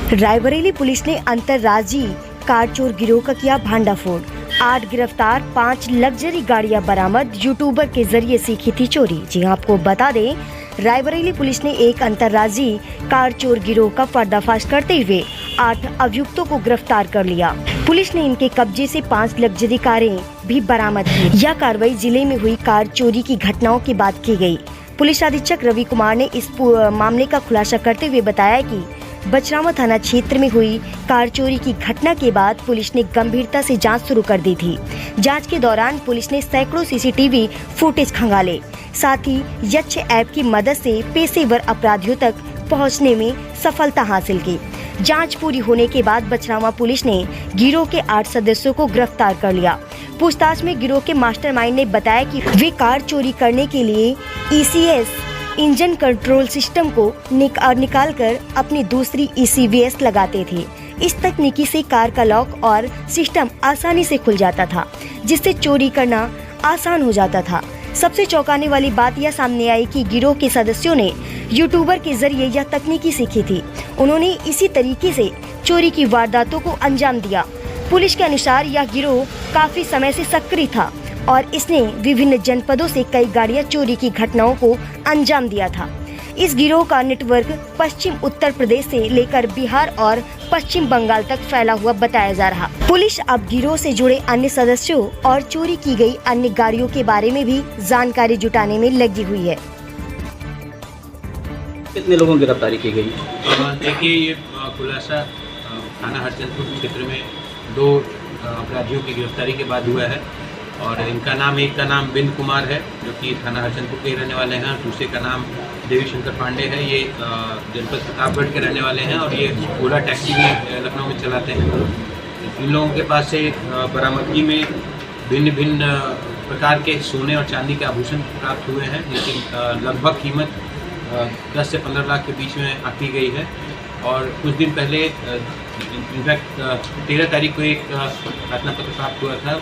Raebareli police ने अंतर्राज्यीय car चोर गिरोह का किया भांडाफोड़। 8 गिरफ्तार, 5 लग्जरी गाड़ियां बरामद। यूट्यूबर के जरिए सीखी थी चोरी। जी हां, आपको बता दें, रायबरेली पुलिस ने एक अंतर्राज्यीय कार चोर गिरोह का पर्दाफाश करते हुए 8 अभियुक्तों को गिरफ्तार कर लिया। पुलिस ने इनके कब्जे से 5 लग्जरी कारें भी बरामद की। यह कार्रवाई जिले में हुई कार चोरी की घटनाओं के बाद की गई। पुलिस अधीक्षक रवि कुमार ने इस मामले का खुलासा करते हुए बताया कि बछरावा थाना क्षेत्र में हुई कार चोरी की घटना के बाद पुलिस ने गंभीरता से जांच शुरू कर दी थी। जांच के दौरान पुलिस ने सैकड़ों सीसीटीवी फुटेज खंगाले। साथ ही यक्ष ऐप की मदद से पेशेवर अपराधियों तक पहुंचने में सफलता हासिल की। जांच पूरी होने के बाद बछरावा पुलिस ने गिरोह के 8 सदस्यों को गिरफ्तार कर लिया। पूछताछ में गिरोह के मास्टरमाइंड ने बताया कि वे कार चोरी करने के लिए ECS इंजन कंट्रोल सिस्टम को निकालकर अपनी दूसरी ECVS लगाते थे। इस तकनीकी से कार का लॉक और सिस्टम आसानी से खुल जाता था, जिससे चोरी करना आसान हो जाता था। सबसे चौंकाने वाली बात यह सामने आई कि गिरोह के सदस्यों ने यूट्यूबर के जरिए यह तकनीकी सीखी थी। उन्होंने इसी तरीके से चोरी की वारदातों को अंजाम दिया। पुलिस के अनुसार यह गिरोह काफी समय से सक्रिय था और इसने विभिन्न जनपदों से कई गाड़ियां चोरी की घटनाओं को अंजाम दिया था। इस गिरोह का नेटवर्क पश्चिम उत्तर प्रदेश से लेकर बिहार और पश्चिम बंगाल तक फैला हुआ बताया जा रहा। पुलिस अब गिरोह से जुड़े अन्य सदस्यों और चोरी की गई अन्य गाड़ियों के बारे में भी जानकारी जुटाने में लगी हुई है। कितने लोगों की गिरफ्तारी की गई? देखिए, ये खुलासा थाना हरचंदपुर क्षेत्र में 2 अपराधियों की गिरफ्तारी के बाद हुआ है और इनका नाम, एक का नाम बिन कुमार है जो कि थाना हरचंदपुर के रहने वाले हैं, दूसरे का नाम देवी शंकर पांडे है। ये जनपद प्रतापगढ़ के रहने वाले हैं और ये ओला टैक्सी भी लखनऊ में चलाते हैं। इन लोगों के पास से बरामदगी में भिन्न भिन्न प्रकार के सोने और चांदी के आभूषण प्राप्त हुए हैं, जिसकी लगभग कीमत 10 से 15 लाख के बीच में आंकी गई है। और कुछ दिन पहले इनफैक्ट 13 तारीख को एक घटना पत्र प्राप्त हुआ था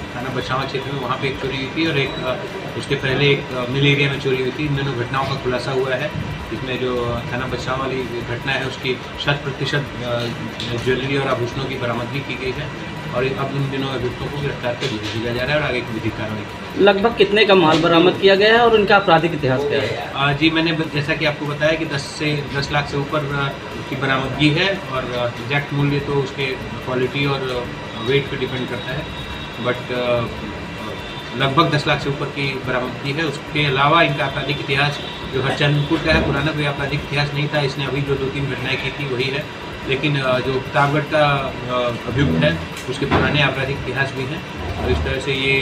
थाना बछरावा क्षेत्र में। वहाँ पे एक चोरी हुई थी और एक उसके पहले एक मिल एरिया में चोरी हुई थी। इन दोनों घटनाओं का खुलासा हुआ है, जिसमें जो थाना बछरावा वाली घटना है उसकी 100% ज्वेलरी और आभूषणों की बरामदगी की गई है और अब इन दिनों अभियुक्तों को गिरफ्तार कर लिया जा रहा है और आगे की विधिक कार्रवाई। लगभग कितने का माल बरामद किया गया है और उनका आपराधिक इतिहास क्या है? जी, मैंने जैसा कि आपको बताया कि 10 लाख से ऊपर की बरामदगी है और एग्जैक्ट मूल्य तो उसके क्वालिटी और वेट पे डिपेंड करता है, बट लगभग 10 लाख से ऊपर की बरामदगी है। उसके अलावा इनका आपराधिक इतिहास जो हरचंदपुर का है, पुराना कोई आपराधिक इतिहास नहीं था। इसने अभी जो 2-3 घटनाएं की थी वही है, लेकिन जो प्रतापगढ़ का अभियुक्त है उसके पुराने आपराधिक इतिहास भी हैं और इस तरह से ये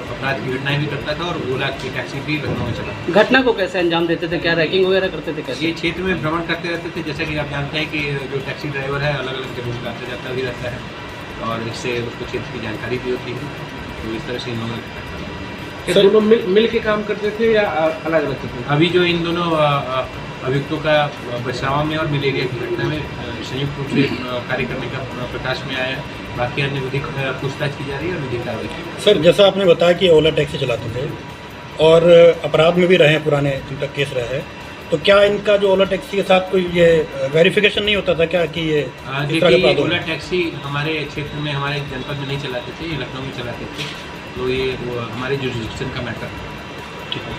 अपराध की घटनाएं भी करता था और ओला की टैक्सी भी लखनऊ में चला। घटना को कैसे अंजाम देते थे? क्या रैकिंग वगैरह करते थे? कैसे ये क्षेत्र में भ्रमण करते रहते थे। जैसा कि आप जानते हैं कि जो टैक्सी ड्राइवर है अलग अलग जगहों पर आता जाता भी रहता है और इससे उसको क्षेत्र की जानकारी भी होती है। तो इस तरह से इन लोगों दोनों मिल के काम करते थे या अलग अलग थे? अभी जो इन दोनों अभियुक्तों का बछरावा में और मिल एरिया की घटना में संयुक्त रूप से कार्य करने का प्रकाश में आया है। बाकी अन्य विधिक पूछताछ की जा रही है और विधिक कार्रवाई। सर, जैसा आपने बताया कि ओला टैक्सी चलाते थे और अपराध में भी रहे हैं, पुराने इनका केस रहा है, तो क्या इनका जो ओला टैक्सी के साथ कोई ये वेरिफिकेशन नहीं होता था क्या कि ये देखिए, ओला टैक्सी हमारे क्षेत्र में, हमारे जनपद में नहीं चलाते थे, ये लखनऊ में चलाते थे, तो ये हमारे जुरिडिक्शन का मैटर है। ठीक है।